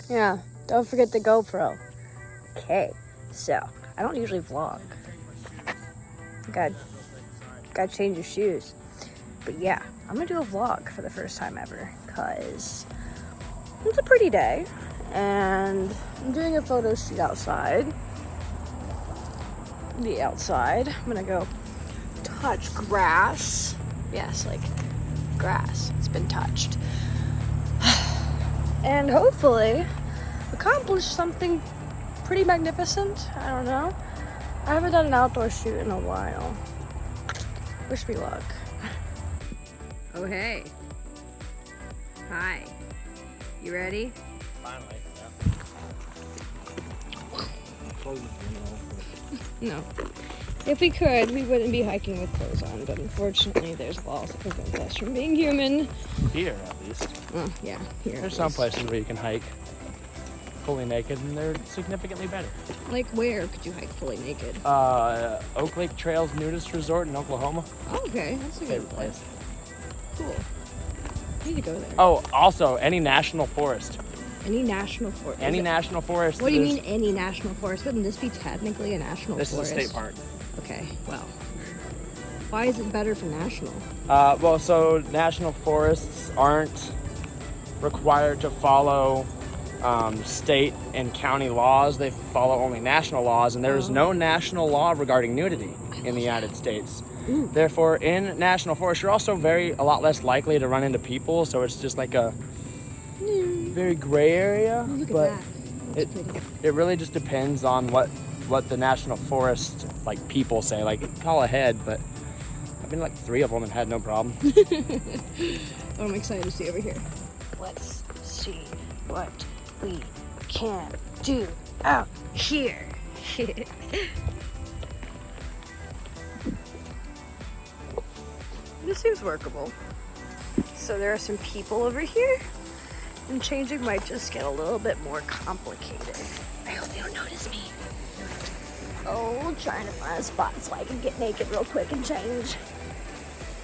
Yeah, don't forget the GoPro. Okay, so I don't usually vlog. Gotta change your shoes. But yeah, I'm gonna do a vlog for the first time ever because it's a pretty day and I'm doing a photo shoot outside. I'm gonna go touch grass. Yes, like grass. It's been touched. And hopefully accomplish something pretty magnificent. I don't know. I haven't done an outdoor shoot in a while. Wish me luck. Oh, hey. Hi. You ready? Finally, No. If we could, we wouldn't be hiking with clothes on, but unfortunately there's laws that prevent us from being human. Here, at least. Oh, yeah, here. There's some places where you can hike fully naked, and they're significantly better. Like where could you hike fully naked? Oak Lake Trails Nudist Resort in Oklahoma. Oh, okay, that's a good Favorite place. Cool. I need to go there. Oh, also, any national forest. Any national forest? Any national forest. What do you mean any national forest? Wouldn't this be technically a national This forest? is a state park. Okay, well. Why is it better for national? Well, so national forests aren't required to follow state and county laws. They follow only national laws, and there is no national law regarding nudity in the United States. Ooh. Therefore, in national forests, you're also a lot less likely to run into people, so it's just like a very gray area. Look but at that. That's pretty. it really just depends on what the national forest people say. Like, call ahead, but I've been to 3 of them and had no problem. Oh, I'm excited to see over here. Let's see what we can do out here. This seems workable. So there are some people over here, and changing might just get a little bit more complicated. I hope they don't notice me. Oh, trying to find a spot so I can get naked real quick and change.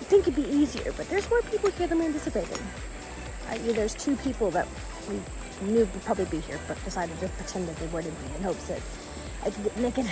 I think it'd be easier, but there's more people here than we anticipated. There's 2 people that we knew would probably be here, but decided to pretend that they wouldn't be in hopes that I could get naked.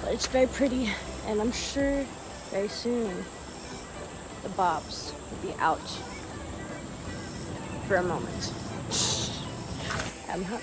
But it's very pretty, and I'm sure very soon the Bobs will be out for a moment. I'm hot.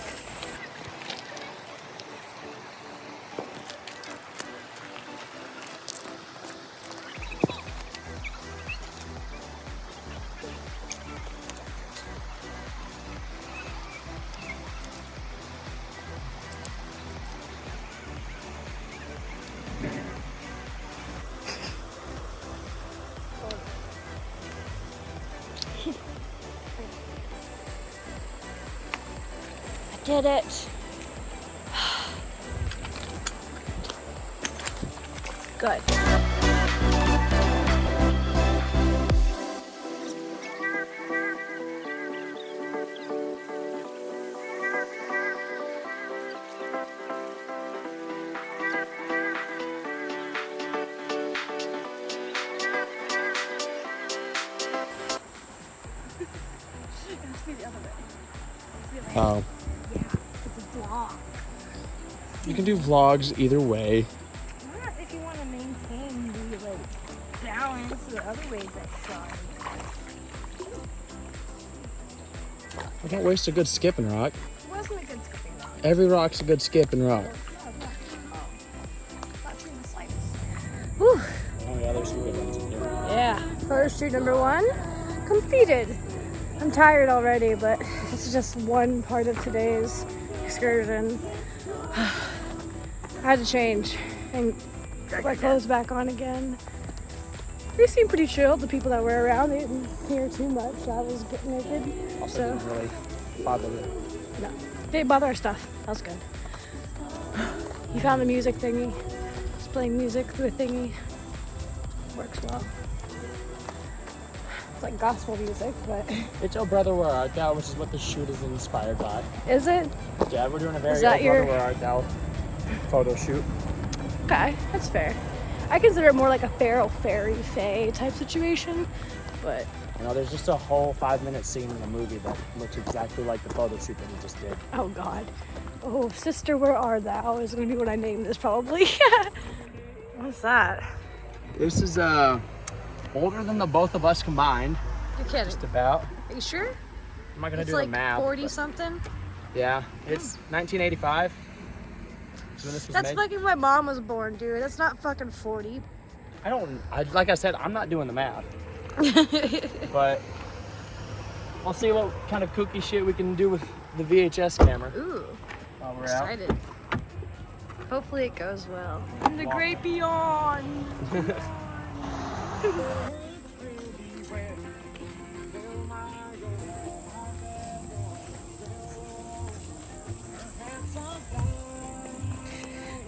Did it. Good. Oh. Yeah, it's a vlog. You can do vlogs either way. Not if you want to maintain the balance the other ways that fly. I don't waste a good skipping rock. It wasn't a good skipping rock. Every rock's a good skipping rock. Whew. Oh yeah, there's some good ones in here. Yeah, photo shoot number 1 completed. I'm tired already, but this is just one part of today's excursion. I had to change and put my clothes back on again. They seemed pretty chill. The people that were around, they didn't hear too much. I was getting naked. Also didn't really bother it. No, they didn't bother our stuff. That was good. You found the music thingy. Just playing music through a thingy. Works well. It's like gospel music, but... It's Oh Brother Where Art Thou, which is what the shoot is inspired by. Is it? Yeah, we're doing a very Is that Oh your- Brother Where Art Thou photo shoot. Okay, that's fair. I consider it more like a feral fairy fae type situation. but You know, there's just a whole 5-minute scene in the movie that looks exactly like the photo shoot that we just did. oh God. Oh, sister, where art thou? Is gonna be what I name this probably. What's that? This is older than the both of us combined. You're kidding. Just about. Are you sure? I'm not gonna It's do like the math. 40 but something. yeah, it's 1985. So when this was That's made. fucking when my mom was born, dude. That's not fucking 40. Like I said, I'm not doing the math. But I'll see what kind of kooky shit we can do with the VHS camera. Ooh, While we're excited. Hopefully it goes well. In the great beyond.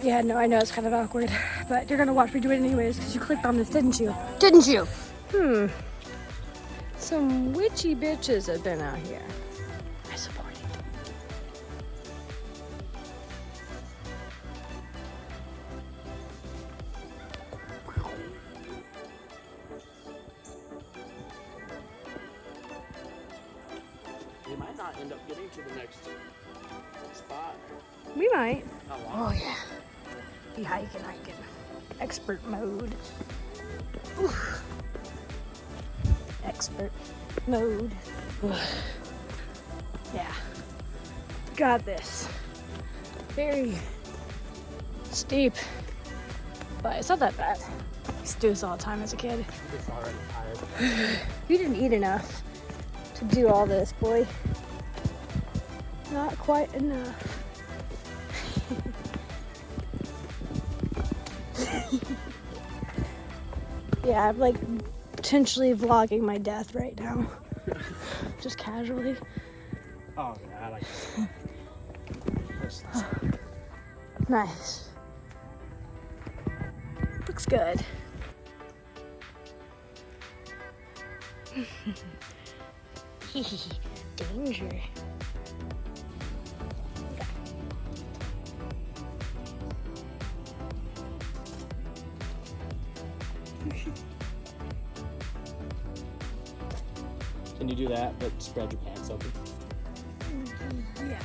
Yeah, no, I know it's kind of awkward, but you're gonna watch me do it anyways because you clicked on this, didn't you? Didn't you? Some witchy bitches have been out here. I support it. We might not end up getting to the next spot. We might. Not long. Oh yeah. Be hiking. Expert mode. Oof. Expert mode. Yeah. Got this. Very steep, but it's not that bad. I used to do this all the time as a kid. I'm just already tired. You didn't eat enough to do all this, boy. Not quite enough. Yeah, I'm like potentially vlogging my death right now. Just casually. Oh yeah, I like this. Nice. Looks good. Danger. Can you do that, but spread your pants open? Yeah.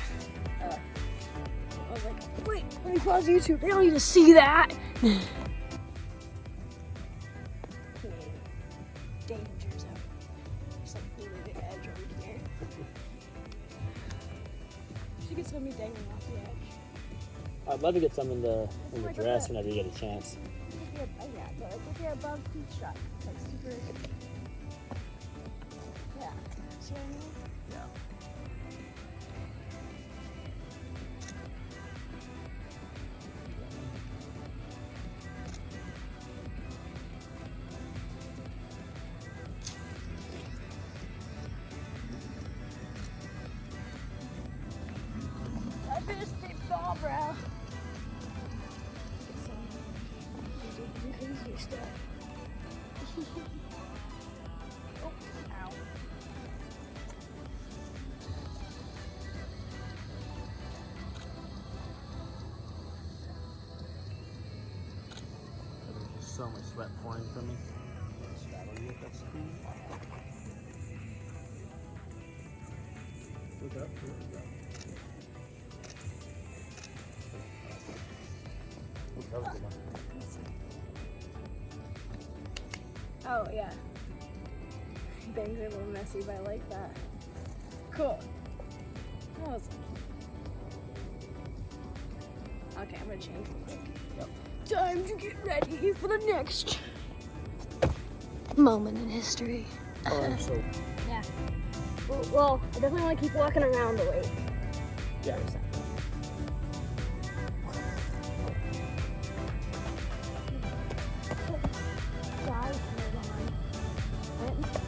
I was like, wait, let me pause YouTube. They don't need to see that. Danger zone. There's like really big edge over here. She gets me dangling off the edge. I'd love to get some in the dress whenever you get a chance. Yeah, but like look at above feet shot. It's like super. Yeah. See what I mean? Yeah. I finished big ball, bro. Some crazy stuff. Oh, ow. There's just so much sweat pouring from me. Look up. Oh, yeah. Bangs are a little messy, but I like that. Cool. Awesome. Okay, I'm gonna change real quick. Yep. Time to get ready for the next moment in history. Oh, so Yeah. Well, I definitely want to keep walking around the way. yeah.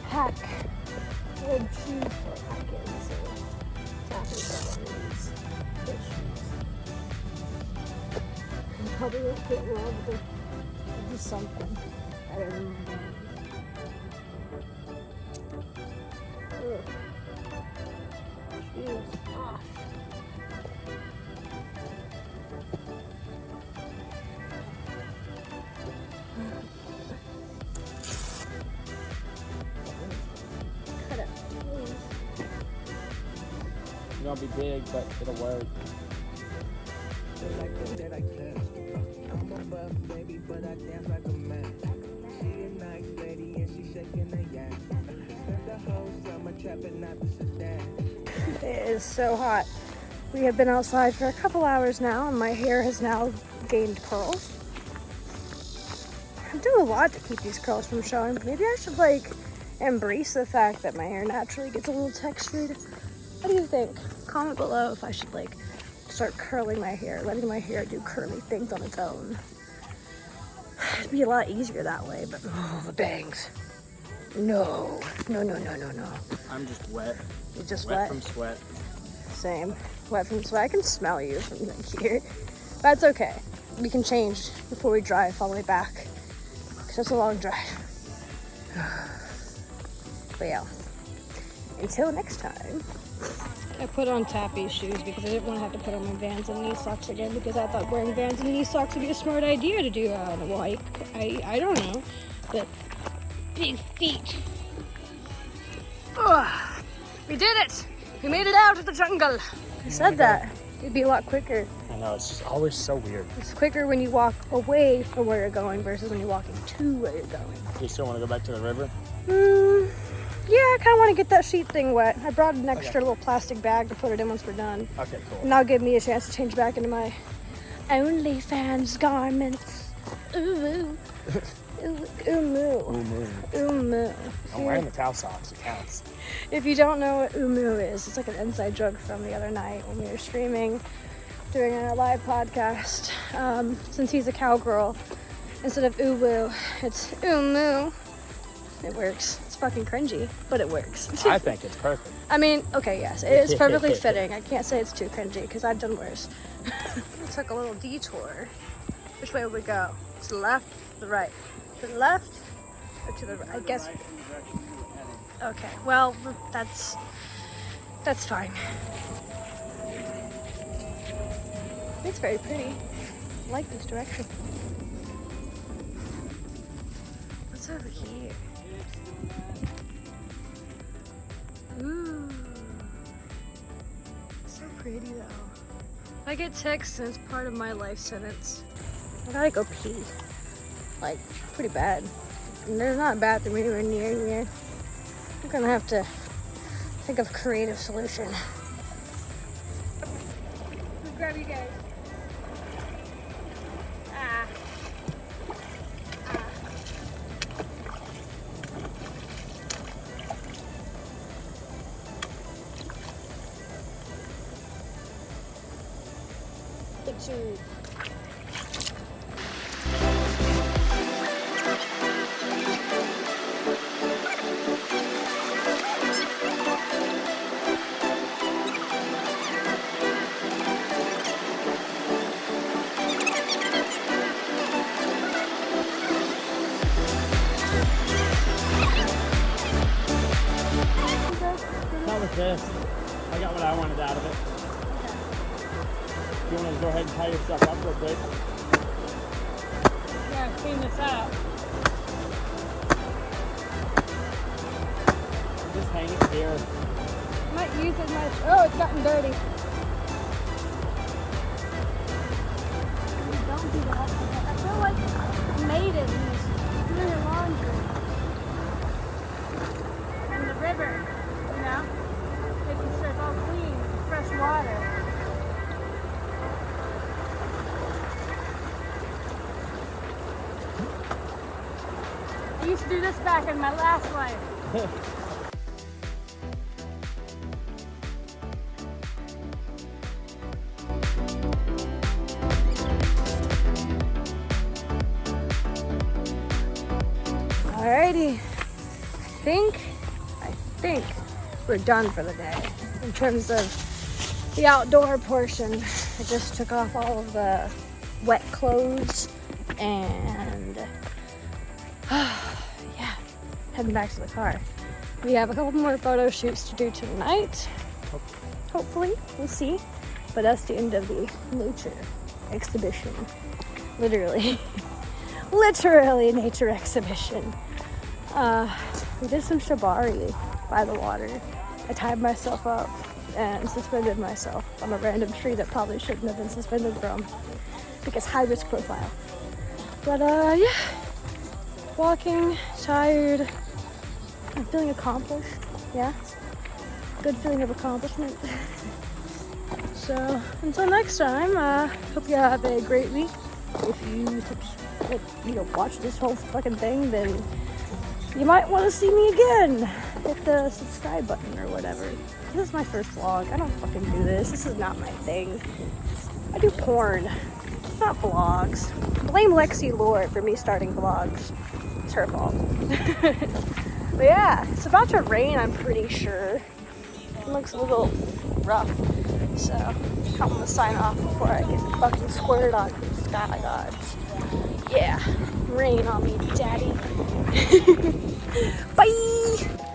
Pack good shoes for hiking, so Taffy got one of these good shoes. And probably won't fit well, but they'll do something better than my dad. Ugh. Shoes off. It's gonna be big, but it'll work. I'm a buff baby, but I dance like a man. She a nice lady and she shaking the yang. Spent the whole summer trapping out the sedan. It is so hot. We have been outside for a couple hours now, and my hair has now gained curls. I'm doing a lot to keep these curls from showing. Maybe I should like embrace the fact that my hair naturally gets a little textured. What do you think? Comment below if I should like start curling my hair, letting my hair do curly things on its own. It'd be a lot easier that way, but oh, the bangs. No. I'm just wet. You just Wet wet? from sweat. Same. Wet from sweat. I can smell you from here. That's okay. We can change before we drive all the way back. Because it's a long drive. But yeah. Until next time. I put on Taffy's shoes because I didn't want to have to put on my Vans and knee socks again because I thought wearing Vans and knee socks would be a smart idea to do. Well, I don't know. But big feet. Ugh. We did it! We made it out of the jungle. I said that. It'd be a lot quicker. I know, it's just always so weird. It's quicker when you walk away from where you're going versus when you're walking to where you're going. Do you still want to go back to the river? Yeah, I kind of want to get that sheet thing wet. I brought an extra little pplastic bag to put it in once we're done. Okay, cool. And that'll give me a chance to change back into my OnlyFans garments. Ooh. Umu. I'm wearing the cow socks, it counts. If you don't know what umu is, it's like an inside joke from the other night when we were streaming, doing a live podcast. Since he's a cowgirl, instead of uwu, it's umu. It works. It's fucking cringy, but it works. I think it's perfect. I mean, okay, yes, it is perfectly fitting. I can't say it's too cringy because I've done worse. We took a little detour. Which way would we go? To the left, to the right? To the left or to the right? I guess. Okay, well, that's fine. It's very pretty. I like this direction. What's over here? Ooh. So pretty though. I get ticks and it's part of my life sentence. I gotta go pee. Like, pretty bad. And there's not a bathroom anywhere near here. I'm gonna have to think of a creative solution. Let's grab you guys. Big shoes. How was this? I got what I wanted out of it. You want to go ahead and tie yourself up real quick? Yeah, clean this out. Just hang it here. Might use it much. Oh, it's gotten dirty. Don't do that. I feel like maidens doing their laundry in the river, you know, making sure it's all clean, fresh water. I used to do this back in my last life. Alrighty, I think we're done for the day in terms of the outdoor portion. I just took off all of the wet clothes and yeah, heading back to the car. We have a couple more photo shoots to do tonight. Hopefully, we'll see. But that's the end of the nature exhibition. Literally. Literally nature exhibition. We did some shibari by the water. I tied myself up and suspended myself on a random tree that probably shouldn't have been suspended from because high risk profile. But yeah, walking, tired. I'm feeling accomplished. Yeah, good feeling of accomplishment. So until next time, hope you have a great week. If you watch this whole fucking thing, then you might want to see me again. Hit the subscribe button or whatever. This is my first vlog. I don't fucking do this. This is not my thing. I do porn, not vlogs. Blame Lexi Lord for me starting vlogs. It's her fault. But yeah, it's about to rain, I'm pretty sure. It looks a little rough. So I'm gonna sign off before I get fucking squirted on sky gods. Yeah, rain on me, daddy. Bye!